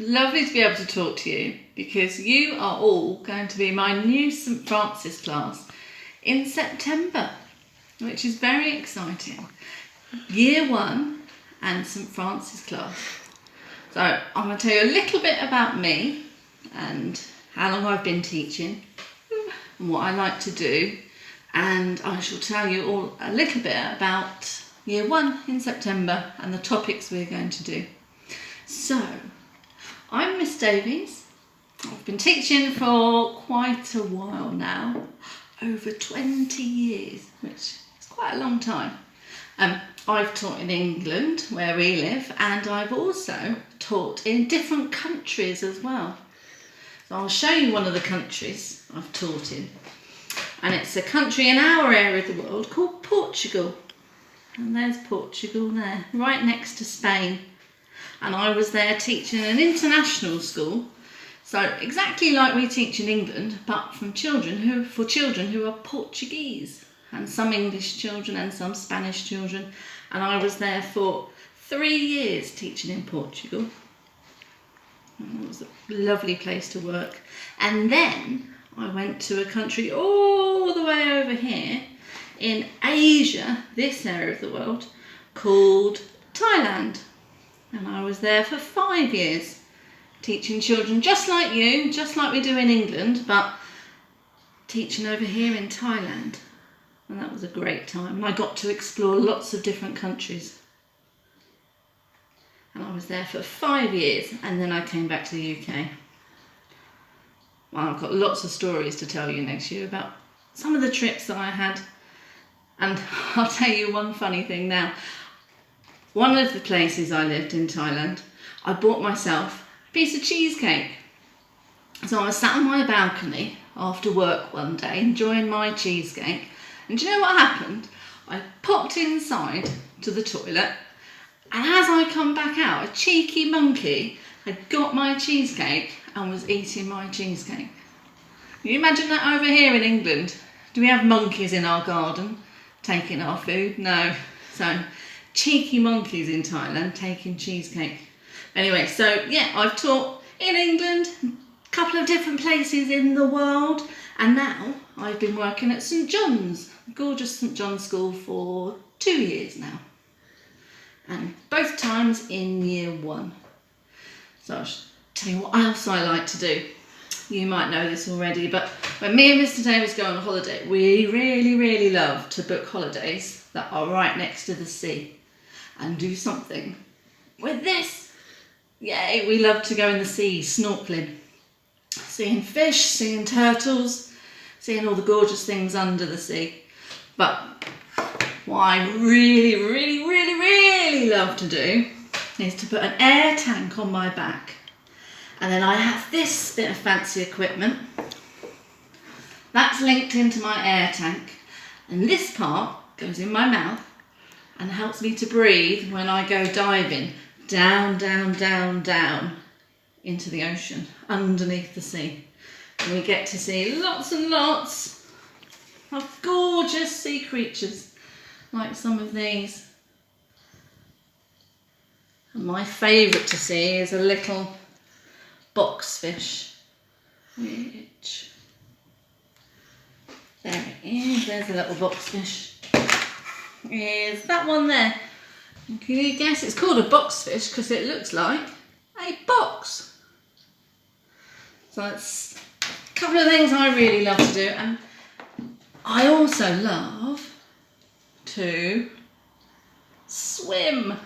lovely to be able to talk to you because you are all going to be my new St Francis class in September, which is very exciting. Year 1 and St Francis class. So I'm going to tell you a little bit about me and how long I've been teaching and what I like to do, and I shall tell you all a little bit about Year 1 in September and the topics we're going to do. So, I'm Miss Davies. I've been teaching for quite a while now, over 20 years, which is quite a long time. I've taught in England, where we live, and I've also taught in different countries as well. So I'll show you one of the countries I've taught in. And it's a country in our area of the world called Portugal. And there's Portugal there, right next to Spain. And I was there teaching an international school, so exactly like we teach in England, but for children who are Portuguese, and some English children and some Spanish children. And I was there for 3 years teaching in Portugal. And it was a lovely place to work. And then I went to a country all the way over here in Asia, this area of the world, called Thailand. And I was there for 5 years, teaching children just like you, just like we do in England, but teaching over here in Thailand. And that was a great time. And I got to explore lots of different countries. And I was there for 5 years, and then I came back to the UK. Well, I've got lots of stories to tell you next year about some of the trips that I had. And I'll tell you one funny thing now. One of the places I lived in Thailand, I bought myself a piece of cheesecake. So I was sat on my balcony after work one day enjoying my cheesecake. And do you know what happened? I popped inside to the toilet, and as I come back out, a cheeky monkey had got my cheesecake and was eating my cheesecake. Can you imagine that over here in England? Do we have monkeys in our garden taking our food? No. So cheeky monkeys in Thailand taking cheesecake. Anyway, so yeah, I've taught in England, a couple of different places in the world, and now I've been working at St John's, gorgeous St John's School, for 2 years now. And both times in Year 1. So I'll tell you what else I like to do. You might know this already, but when me and Mr Davies go on holiday, we really love to book holidays that are right next to the sea and do something with this. Yay, we love to go in the sea, snorkeling, seeing fish, seeing turtles, seeing all the gorgeous things under the sea. But what I really love to do is to put an air tank on my back. And then I have this bit of fancy equipment that's linked into my air tank. And this part goes in my mouth and helps me to breathe when I go diving down into the ocean, underneath the sea. And we get to see lots and lots of gorgeous sea creatures, like some of these. And my favourite to see is a little boxfish, which, there it is, there's a little boxfish. Is that one there? And can you guess? It's called a boxfish because it looks like a box. So that's a couple of things I really love to do. And I also love to swim.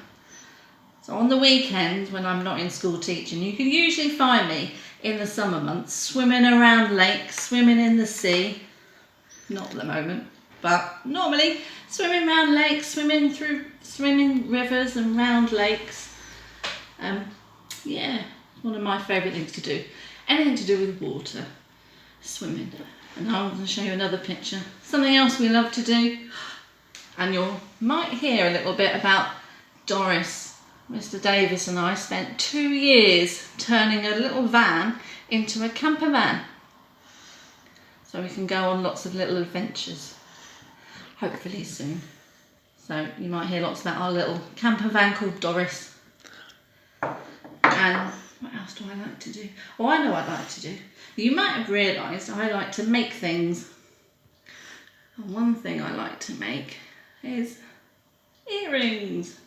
So on the weekends when I'm not in school teaching, you can usually find me in the summer months swimming around lakes, swimming in the sea. Not at the moment, but normally swimming around lakes, swimming rivers and round lakes. Yeah, one of my favourite things to do. Anything to do with water, swimming. And I'm going to show you another picture. Something else we love to do, and you might hear a little bit about Doris. Mr Davies and I spent 2 years turning a little van into a camper van, so we can go on lots of little adventures, hopefully soon. So you might hear lots about our little camper van called Doris. And What else do I like to do? Oh, I know what I like to do. You might have realised I like to make things. And one thing I like to make is earrings.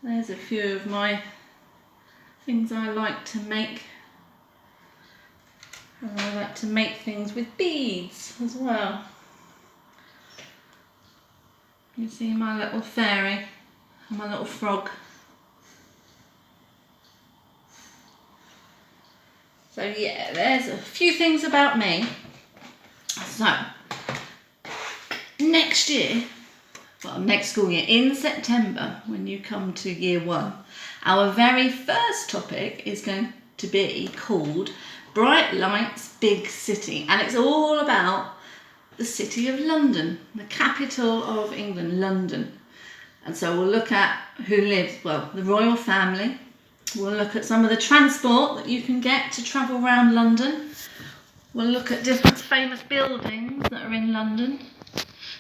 There's a few of my things I like to make. And I like to make things with beads as well. You see my little fairy and my little frog. So yeah, there's a few things about me. So, next year, well, next school year, in September, when you come to year 1, our very first topic is going to be called Bright Lights, Big City. And it's all about the city of London, the capital of England, London. And so we'll look at who lives, well, the royal family. We'll look at some of the transport that you can get to travel around London. We'll look at different famous buildings that are in London.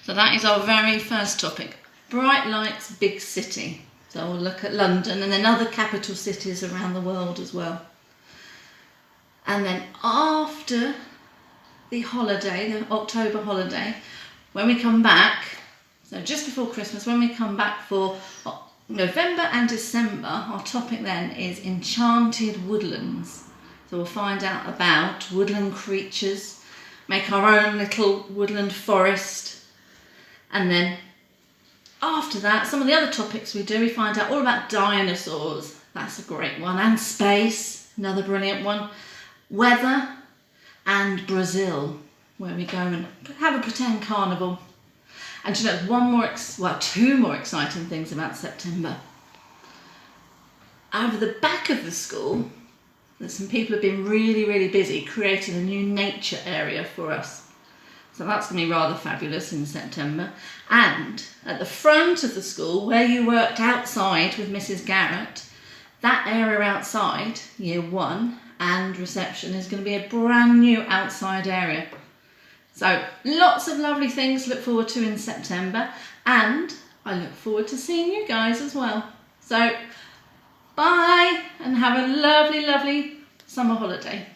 So that is our very first topic, Bright Lights, Big City. So we'll look at London and then other capital cities around the world as well. And then after the holiday, the October holiday, when we come back, so just before Christmas, when we come back for November and December, our topic then is Enchanted Woodlands. So we'll find out about woodland creatures, make our own little woodland forest, and then after that, some of the other topics we do, we find out all about dinosaurs. That's a great one. And space, another brilliant one. Weather, and Brazil, where we go and have a pretend carnival. And you know, two more exciting things about September. Over the back of the school, some people have been really, really busy creating a new nature area for us. So that's going to be rather fabulous in September. And at the front of the school, where you worked outside with Mrs. Garrett, that area outside, year 1, and reception is going to be a brand new outside area. So lots of lovely things to look forward to in September, and I look forward to seeing you guys as well. So bye and have a lovely, lovely summer holiday.